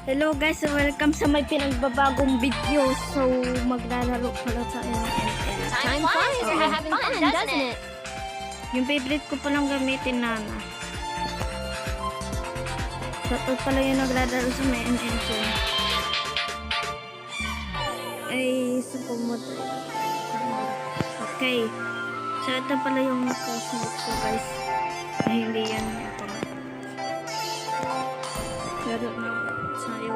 Hello guys, welcome sa may pinagbabagong video. So, maglalaro pala sa ML. Time flies when you're having fun, doesn't it? Yung favorite ko palang gamitin, Nana. So, ito pala yung naglalaro sa may ML ko. Ay, sukumot. Okay. So, ito pala yung classmate ko guys. Ay, hindi yan ito. Laro na sayo.